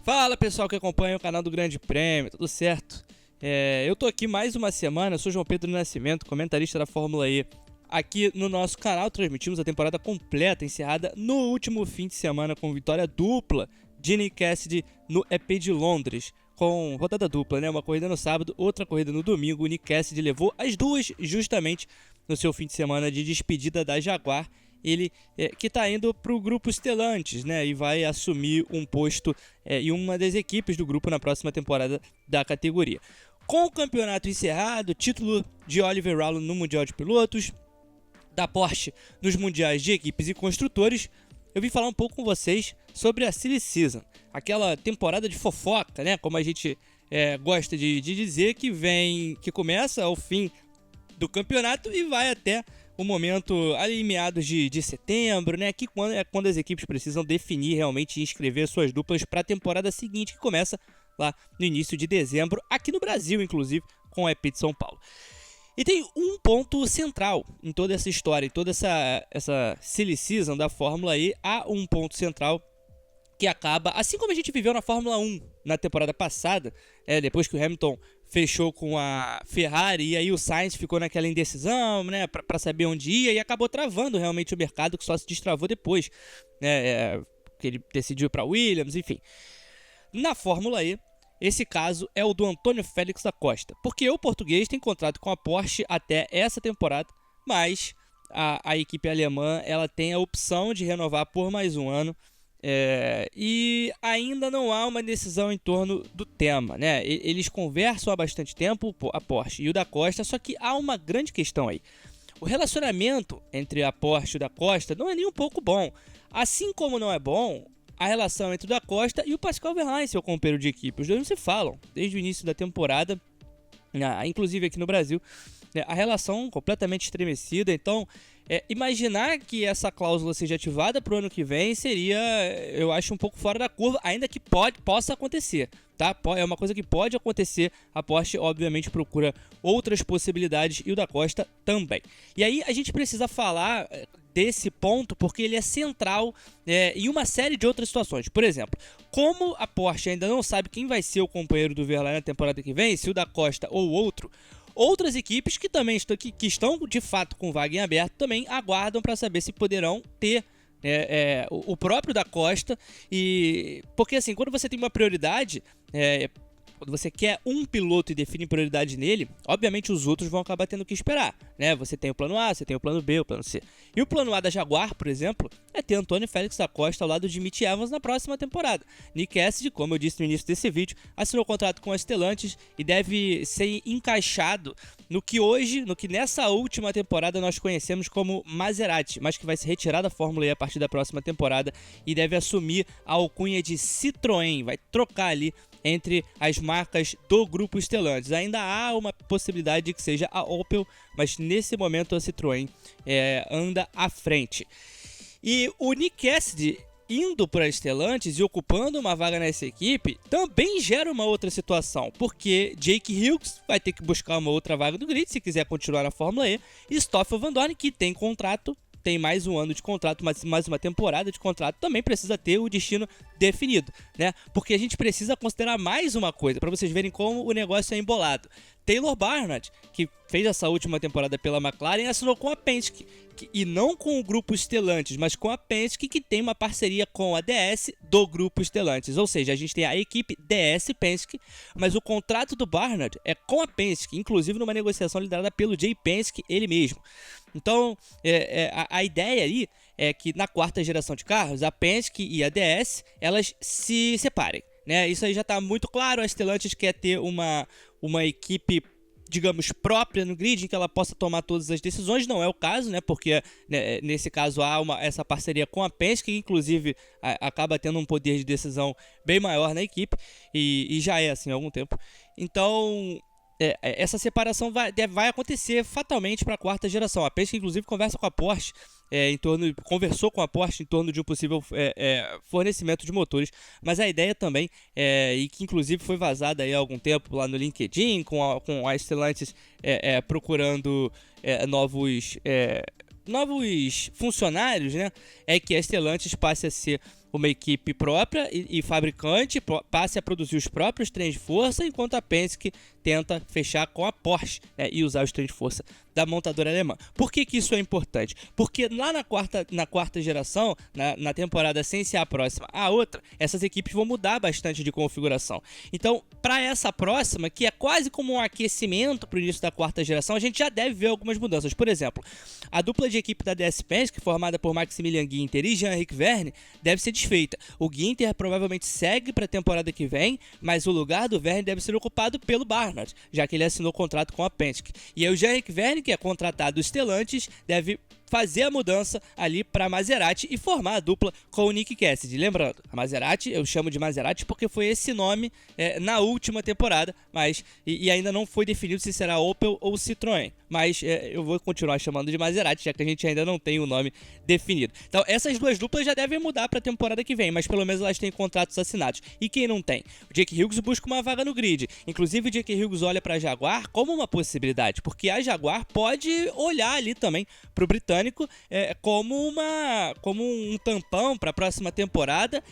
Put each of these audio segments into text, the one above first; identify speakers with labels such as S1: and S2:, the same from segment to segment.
S1: Fala pessoal que acompanha o canal do Grande Prêmio, tudo certo? Eu tô aqui mais uma semana, eu sou João Pedro Nascimento, comentarista da Fórmula E. Aqui no nosso canal transmitimos a temporada completa, encerrada no último fim de semana com vitória dupla de Nick Cassidy no EP de Londres. Com rodada dupla, né? Uma corrida no sábado, outra corrida no domingo. O Nick Cassidy levou as duas justamente no seu fim de semana de despedida da Jaguar. Ele que está indo para o grupo Stellantis, né, e vai assumir um posto em uma das equipes do grupo na próxima temporada da categoria. Com o campeonato encerrado, título de Oliver Rowland no Mundial de Pilotos, da Porsche nos Mundiais de Equipes e Construtores, eu vim falar um pouco com vocês sobre a Silly Season, aquela temporada de fofoca, né, como a gente gosta de dizer, que começa ao fim do campeonato e vai até o momento ali em meados de setembro, né? Que quando as equipes precisam definir realmente e inscrever suas duplas para a temporada seguinte, que começa lá no início de dezembro, aqui no Brasil, inclusive, com o EP de São Paulo. E tem um ponto central em toda essa história, em toda essa silly season da Fórmula E, há um ponto central que acaba, assim como a gente viveu na Fórmula 1 na temporada passada, depois que o Hamilton fechou com a Ferrari e aí o Sainz ficou naquela indecisão, né, para saber onde ia, e acabou travando realmente o mercado, que só se destravou depois, né, que ele decidiu ir para Williams, enfim. Na Fórmula E, esse caso é o do Antônio Félix da Costa, porque o português tem contrato com a Porsche até essa temporada, mas a equipe alemã ela tem a opção de renovar por mais um ano. E ainda não há uma decisão em torno do tema, né? Eles conversam há bastante tempo, a Porsche e o da Costa, só que há uma grande questão aí. O relacionamento entre a Porsche e o da Costa não é nem um pouco bom. Assim como não é bom a relação entre o da Costa e o Pascal Wehrlein, seu companheiro de equipe. Os dois não se falam desde o início da temporada, inclusive aqui no Brasil. A relação completamente estremecida, então imaginar que essa cláusula seja ativada para o ano que vem seria, eu acho, um pouco fora da curva, ainda que possa acontecer, tá? É uma coisa que pode acontecer, a Porsche obviamente procura outras possibilidades e o da Costa também. E aí a gente precisa falar desse ponto porque ele é central em uma série de outras situações. Por exemplo, como a Porsche ainda não sabe quem vai ser o companheiro do Wehrlein na temporada que vem, se o da Costa ou outro, outras equipes que também estão de fato com vaga em aberto também aguardam para saber se poderão ter o próprio da Costa. Porque assim, quando você tem uma prioridade, quando você quer um piloto e define prioridade nele, obviamente os outros vão acabar tendo que esperar, né? Você tem o plano A, você tem o plano B, o plano C. E o plano A da Jaguar, por exemplo, é ter Antônio Félix da Costa ao lado de Mitch Evans na próxima temporada. Nick Cassidy, como eu disse no início desse vídeo, assinou contrato com a Stellantis e deve ser encaixado no que nessa última temporada nós conhecemos como Maserati, mas que vai se retirar da Fórmula E a partir da próxima temporada e deve assumir a alcunha de Citroën, vai trocar ali entre as marcas do grupo Stellantis. Ainda há uma possibilidade de que seja a Opel, mas nesse momento a Citroën anda à frente. E o Nick Cassidy indo para a Stellantis e ocupando uma vaga nessa equipe também gera uma outra situação, porque Jake Hughes vai ter que buscar uma outra vaga do grid se quiser continuar na Fórmula E, e Stoffel Vandoorne, que tem contrato, tem mais um ano de contrato, mais uma temporada de contrato, também precisa ter o destino definido, né? Porque a gente precisa considerar mais uma coisa, para vocês verem como o negócio é embolado. Taylor Barnard, que fez essa última temporada pela McLaren, assinou com a Penske, e não com o grupo Stellantis, mas com a Penske, que tem uma parceria com a DS do grupo Stellantis. Ou seja, a gente tem a equipe DS Penske, mas o contrato do Barnard é com a Penske, inclusive numa negociação liderada pelo Jay Penske, ele mesmo. Então, a ideia aí é que na quarta geração de carros, a Penske e a DS, elas se separem, né? Isso aí já está muito claro. A Stellantis quer ter uma equipe, digamos, própria no grid, em que ela possa tomar todas as decisões. Não é o caso, né? Porque nesse caso há essa parceria com a Penske, que inclusive acaba tendo um poder de decisão bem maior na equipe, e já é assim há algum tempo. Então essa separação vai acontecer fatalmente para a quarta geração. A Penske inclusive conversou com a Porsche em torno de um possível fornecimento de motores, mas a ideia também, e que inclusive foi vazada aí há algum tempo lá no LinkedIn, com a Stellantis procurando novos funcionários, né, é que a Stellantis passe a ser uma equipe própria e fabricante, passe a produzir os próprios trens de força, enquanto a Penske tenta fechar com a Porsche, né, e usar os trens de força da montadora alemã. Por que isso é importante? Porque lá na quarta geração, na temporada sem ser a próxima, a outra, essas equipes vão mudar bastante de configuração. Então, para essa próxima, que é quase como um aquecimento para o início da quarta geração, a gente já deve ver algumas mudanças. Por exemplo, a dupla de equipe da DS Penske, formada por Maximilian Günther e Jean-Henrique Verne, deve ser desfeita. O Günther provavelmente segue para a temporada que vem, mas o lugar do Verne deve ser ocupado pelo Barnard, já que ele assinou contrato com a Penske. E aí o Jean-Henrique Verne, que é contratado do Stellantis, deve fazer a mudança ali para Maserati e formar a dupla com o Nick Cassidy. Lembrando, a Maserati, eu chamo de Maserati porque foi esse nome na última temporada, mas e ainda não foi definido se será Opel ou Citroën. Mas eu vou continuar chamando de Maserati, já que a gente ainda não tem o nome definido. Então, essas duas duplas já devem mudar para a temporada que vem, mas pelo menos elas têm contratos assinados. E quem não tem? O Jake Hughes busca uma vaga no grid. Inclusive, o Jake Hughes olha para a Jaguar como uma possibilidade, porque a Jaguar pode olhar ali também para o britânico como um tampão para a próxima temporada.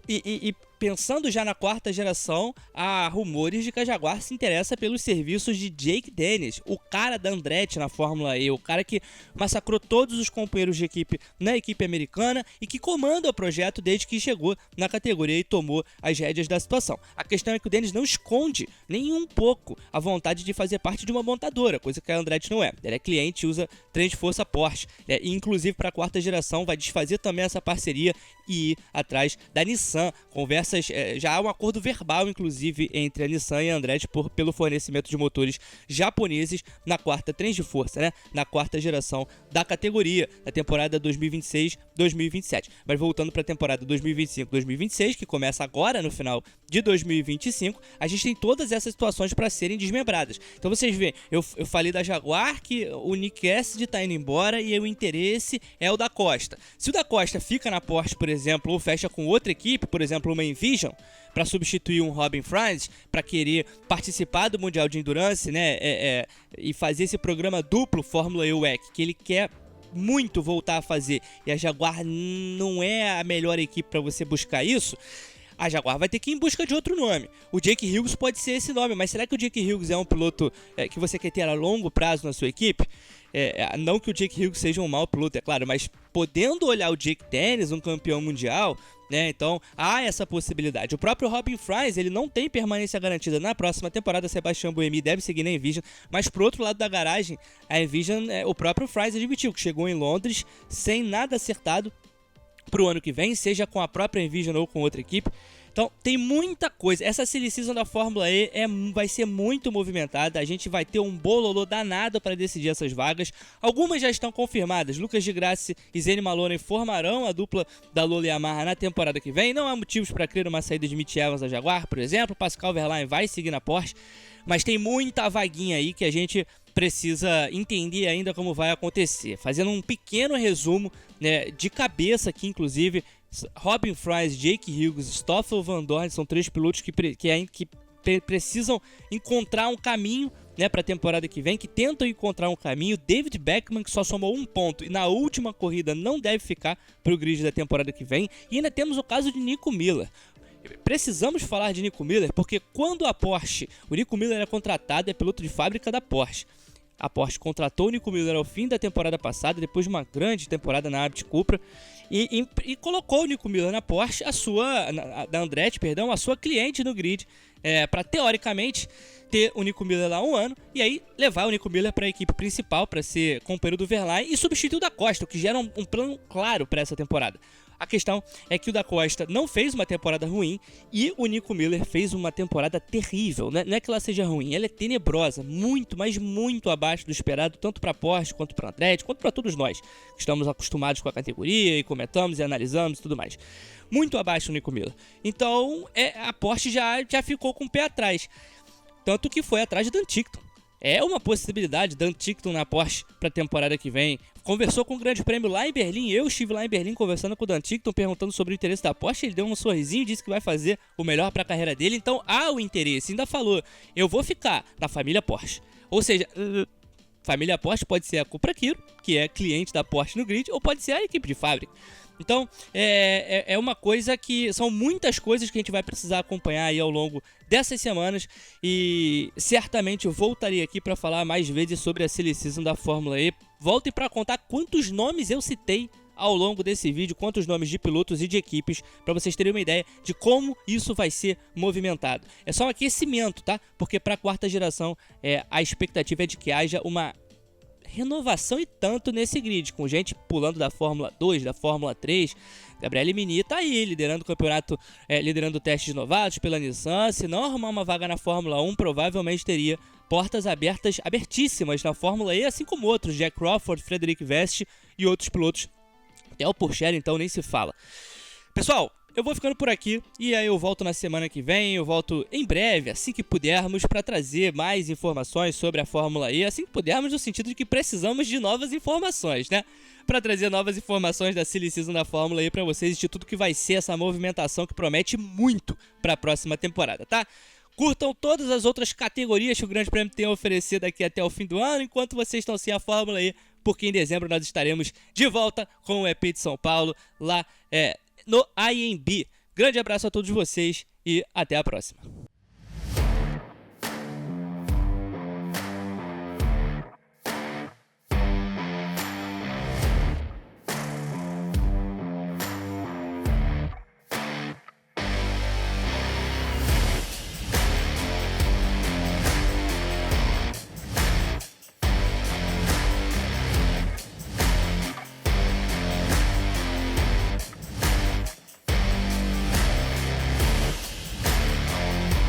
S1: E pensando já na quarta geração, há rumores de que a Jaguar se interessa pelos serviços de Jake Dennis, o cara da Andretti na Fórmula E, o cara que massacrou todos os companheiros de equipe na equipe americana e que comanda o projeto desde que chegou na categoria e tomou as rédeas da situação. A questão é que o Dennis não esconde nem um pouco a vontade de fazer parte de uma montadora, coisa que a Andretti não é. Ele é cliente e usa trem de força Porsche, e inclusive para a quarta geração vai desfazer também essa parceria e ir atrás da Nissan. Conversas, já há um acordo verbal, inclusive, entre a Nissan e a Andretti pelo fornecimento de motores japoneses na quarta trens de força, né? Na quarta geração da categoria, na temporada 2026-2027. Mas voltando para a temporada 2025-2026, que começa agora no final de 2025, a gente tem todas essas situações para serem desmembradas. Então vocês veem, eu falei da Jaguar, que o Nick Cassidy está indo embora e o interesse é o da Costa. Se o da Costa fica na Porsche, por exemplo, ou fecha com outra equipe, por exemplo, uma Envision, para substituir um Robin Fries, para querer participar do Mundial de Endurance, né, e fazer esse programa duplo Fórmula E WEC, que ele quer muito voltar a fazer, e a Jaguar não é a melhor equipe para você buscar isso, a Jaguar vai ter que ir em busca de outro nome. O Jake Hughes pode ser esse nome, mas será que o Jake Hughes é um piloto que você quer ter a longo prazo na sua equipe? Não que o Jake Hughes seja um mau piloto, é claro, mas podendo olhar o Jake Dennis, um campeão mundial, né, então há essa possibilidade. O próprio Robin Fries, ele não tem permanência garantida na próxima temporada. Sebastian Buemi deve seguir na Envision, mas pro outro lado da garagem, a Envision, o próprio Fries admitiu que chegou em Londres sem nada acertado pro ano que vem, seja com a própria Envision ou com outra equipe. Então, tem muita coisa. Essa silly season da Fórmula E vai ser muito movimentada. A gente vai ter um bololô danado para decidir essas vagas. Algumas já estão confirmadas. Lucas de Grassi e Zane Maloney formarão a dupla da Lola Yamaha na temporada que vem. Não há motivos para crer uma saída de Mitch Evans da Jaguar, por exemplo. Pascal Wehrlein vai seguir na Porsche. Mas tem muita vaguinha aí que a gente precisa entender ainda como vai acontecer. Fazendo um pequeno resumo, né, de cabeça aqui, inclusive, Robin Fries, Jake Hughes, Stoffel Vandoorne são três pilotos que precisam encontrar um caminho, né, para a temporada que vem, que tentam encontrar um caminho. David Beckman, que só somou 1 ponto e na última corrida não deve ficar para o grid da temporada que vem. E ainda temos o caso de Nico Miller. Precisamos falar de Nico Miller porque quando o Nico Miller era contratado, é piloto de fábrica da Porsche. A Porsche contratou o Nico Miller ao fim da temporada passada, depois de uma grande temporada na Abt Cupra, e colocou o Nico Miller na Porsche, da Andretti, a sua cliente no grid, para teoricamente ter o Nico Miller lá 1 ano e aí levar o Nico Miller para a equipe principal, para ser companheiro do Wehrlein e substituir o da Costa, o que gera um plano claro para essa temporada. A questão é que o da Costa não fez uma temporada ruim e o Nico Miller fez uma temporada terrível. Não é que ela seja ruim, ela é tenebrosa, muito, mas muito abaixo do esperado, tanto para a Porsche, quanto para a Andretti, quanto para todos nós, que estamos acostumados com a categoria e comentamos e analisamos e tudo mais. Muito abaixo do Nico Miller. Então, a Porsche já ficou com o pé atrás. Tanto que foi atrás de Dan Tickton. É uma possibilidade, Dan Tickton na Porsche para a temporada que vem. Conversou com o Grande Prêmio lá em Berlim. Eu estive lá em Berlim conversando com o Dan Tickton, perguntando sobre o interesse da Porsche. Ele deu um sorrisinho, disse que vai fazer o melhor para a carreira dele. Então há o interesse. Ainda falou, eu vou ficar na família Porsche. Ou seja, família Porsche pode ser a Cupra Kiro, que é cliente da Porsche no grid, ou pode ser a equipe de fábrica. Então, é uma coisa que... São muitas coisas que a gente vai precisar acompanhar aí ao longo dessas semanas. E certamente eu voltarei aqui para falar mais vezes sobre a Silly Season da Fórmula E. Voltem para contar quantos nomes eu citei ao longo desse vídeo, quantos nomes de pilotos e de equipes, para vocês terem uma ideia de como isso vai ser movimentado. É só um aquecimento, tá? Porque para a quarta geração, a expectativa é de que haja uma renovação e tanto nesse grid, com gente pulando da Fórmula 2, da Fórmula 3. Gabriele Mini tá aí, liderando o campeonato, liderando o teste de novatos pela Nissan. Se não arrumar uma vaga na Fórmula 1, provavelmente teria portas abertas, abertíssimas na Fórmula E, assim como outros, Jack Crawford, Frederic Vest e outros pilotos. Até o Pourchaire, então, nem se fala. Pessoal, eu vou ficando por aqui e aí eu volto na semana que vem, eu volto em breve, assim que pudermos, para trazer mais informações sobre a Fórmula E, assim que pudermos no sentido de que precisamos de novas informações, né? Para trazer novas informações da Silly Season da Fórmula E para vocês, de tudo que vai ser essa movimentação que promete muito para a próxima temporada, tá? Curtam todas as outras categorias que o Grande Prêmio tem a oferecer daqui até o fim do ano, enquanto vocês estão sem a Fórmula E, porque em dezembro nós estaremos de volta com o EP de São Paulo, lá no IMB. Grande abraço a todos vocês e até a próxima.